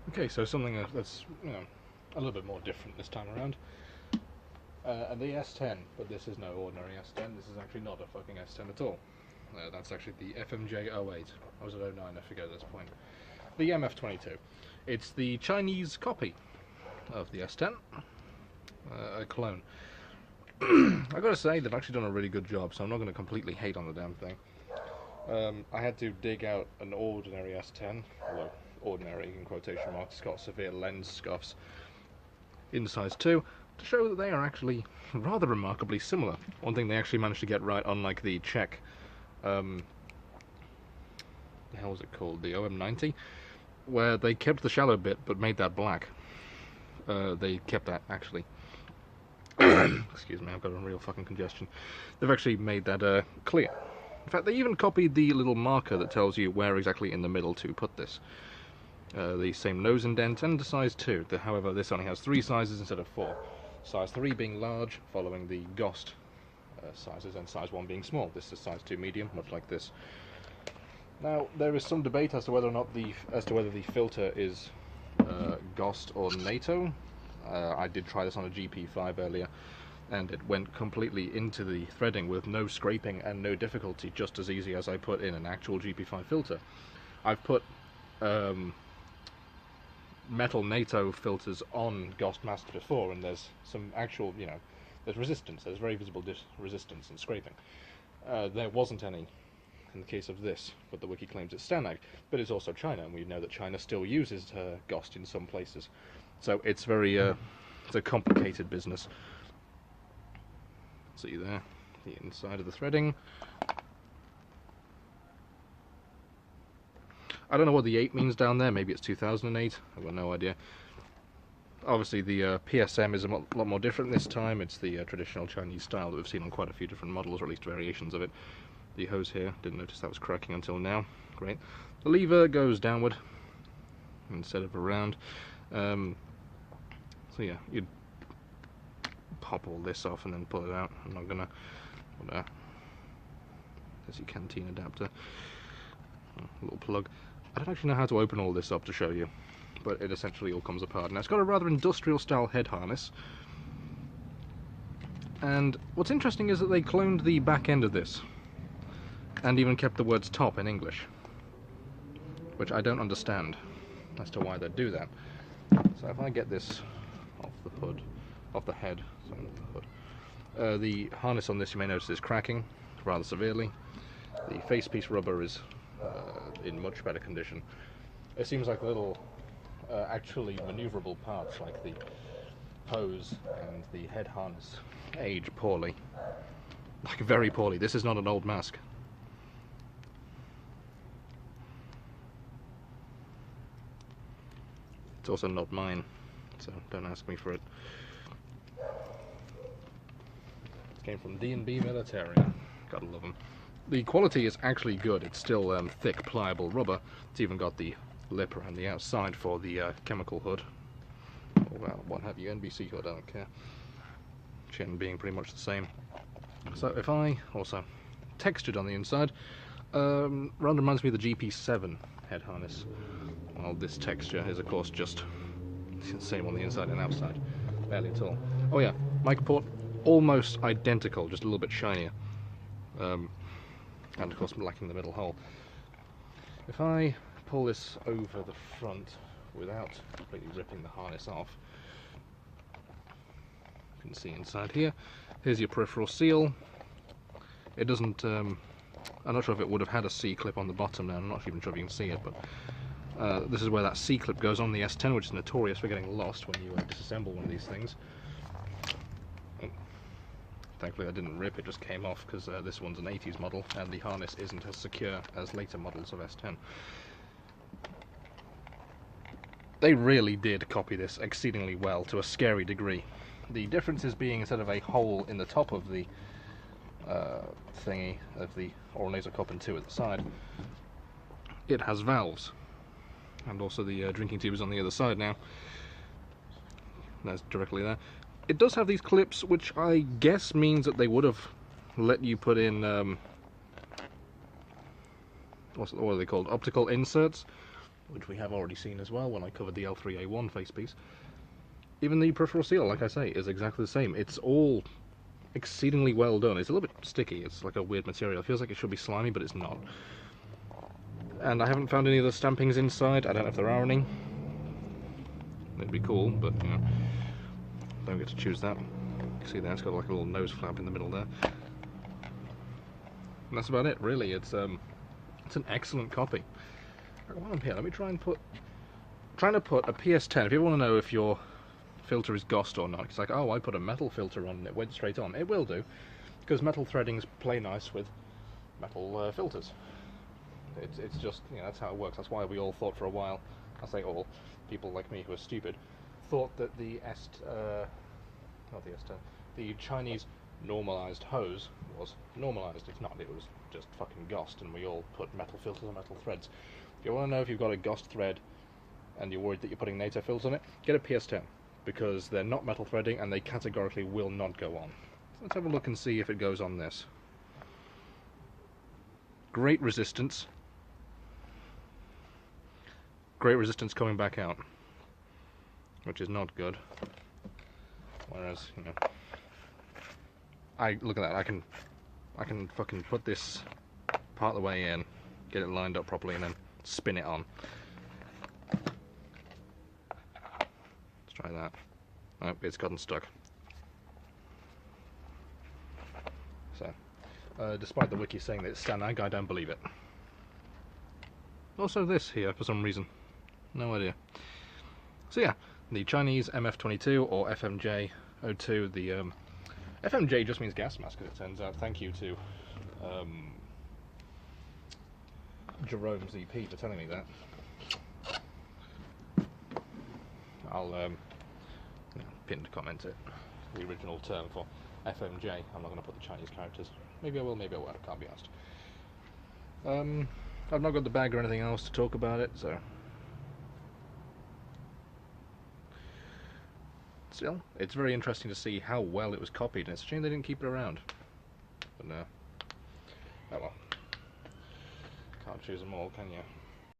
Okay, so something that's, you know, a little bit more different this time around. The S10, but this is no ordinary S10. This is actually not a fucking S10 at all. That's actually the FMJ08. I was at 09, I forget at this point. The MF22. It's the Chinese copy of the S10, a clone. I gotta say, they've actually done a really good job, so I'm not going to completely hate on the damn thing. I had to dig out an ordinary S10, although ordinary in quotation marks, it's got severe lens scuffs, in size 2, to show that they are actually rather remarkably similar. One thing they actually managed to get right, unlike the Czech, the hell was it called, the OM90, where they kept the shallow bit but made that black. They kept that, actually. Excuse me, I've got a real fucking congestion. They've actually made that clear. In fact, they even copied the little marker that tells you where exactly in the middle to put this. The same nose indent and size 2. However, this only has 3 sizes instead of 4. Size 3 being large, following the Ghost sizes, and size 1 being small. This is size 2 medium, much like this. Now, there is some debate as to whether or not the filter is Ghost or NATO. I did try this on a GP5 earlier, and it went completely into the threading with no scraping and no difficulty, just as easy as I put in an actual GP5 filter. I've put metal NATO filters on Ghost masks before, and there's some actual, you know, there's resistance, there's very visible resistance and scraping. There wasn't any in the case of this, but the wiki claims it's Stanag, but it's also China, and we know that China still uses Ghost in some places. So it's very, it's a complicated business. See there, the inside of the threading. I don't know what the 8 means down there, maybe it's 2008, I've got no idea. Obviously the PSM is a lot more different this time. It's the traditional Chinese style that we've seen on quite a few different models, or at least variations of it. The hose here, didn't notice that was cracking until now. Great. The lever goes downward instead of around. So yeah, you'd pop all this off and then pull it out. I'm not gonna. There's your canteen adapter. A little plug. I don't actually know how to open all this up to show you, but it essentially all comes apart. Now it's got a rather industrial style head harness. And what's interesting is that they cloned the back end of this, and even kept the words top in English, which I don't understand as to why they'd do that. So if I get this off the hood, off the head, sorry, not the hood, the harness on this, you may notice, is cracking rather severely. The facepiece rubber is in much better condition. It seems like little actually maneuverable parts, like the hose and the head harness, age poorly, like very poorly. This is not an old mask. It's also not mine, so don't ask me for it. It came from D&B Militaria. Gotta love them. The quality is actually good. It's still thick, pliable rubber. It's even got the lip around the outside for the chemical hood. Or, well, what have you, NBC hood, I don't care. Chin being pretty much the same. So if I also textured on the inside, rather reminds me of the GP7 head harness. Well, this texture is of course just the same on the inside and outside, barely at all. Oh yeah, mic port almost identical, just a little bit shinier, and of course lacking the middle hole. If I pull this over the front without completely ripping the harness off, you can see inside here. Here's your peripheral seal. It doesn't, I'm not sure if it would have had a C-clip on the bottom now, I'm not even sure if you can see it, but this is where that C-clip goes on the S10, which is notorious for getting lost when you disassemble one of these things. Oh, thankfully I didn't rip, it just came off, because this one's an 80s model, and the harness isn't as secure as later models of S10. They really did copy this exceedingly well, to a scary degree. The differences being, instead of a hole in the top of the thingy, of the oral nasal cup and 2 at the side, it has valves. And also the drinking tube is on the other side now. That's directly there. It does have these clips, which I guess means that they would have let you put in, what are they called? Optical inserts. which we have already seen as well when I covered the L3A1 facepiece. Even the peripheral seal, like I say, is exactly the same. It's all exceedingly well done. It's a little bit sticky. It's like a weird material. It feels like it should be slimy, but it's not. And I haven't found any of the stampings inside. I don't know if there are any. It'd be cool, but you know, don't get to choose that. See there, it's got like a little nose flap in the middle there. And that's about it, really. It's an excellent copy. While I'm here, let me trying to put a PS10. If you want to know if your filter is GOST or not, it's like, oh, I put a metal filter on and it went straight on. It will do, because metal threadings play nice with metal filters. It's just, you know, that's how it works. That's why we all thought for a while, I say all, people like me who are stupid, thought that the not the S10, the Chinese normalized hose was normalized. It's not. It was just fucking GOST, and we all put metal filters on metal threads. If you want to know if you've got a GOST thread and you're worried that you're putting NATO filters on it, get a PS10, because they're not metal threading and they categorically will not go on. So let's have a look and see if it goes on this. Great resistance. Great resistance coming back out, which is not good. Whereas, you know, look at that. I can fucking put this part of the way in, get it lined up properly, and then spin it on. Let's try that. Oh, it's gotten stuck. So, despite the wiki saying that it's standard, I don't believe it. Also this here, for some reason. No idea. So yeah, the Chinese MF22 or FMJ02. The FMJ just means gas mask, as it turns out. Thank you to Jerome ZP for telling me that. I'll pinned comment it. The original term for FMJ. I'm not going to put the Chinese characters. Maybe I will, maybe I won't. Can't be asked. I've not got the bag or anything else to talk about it, so still, it's very interesting to see how well it was copied, and it's a shame they didn't keep it around. But no. Oh well. Can't choose them all, can you?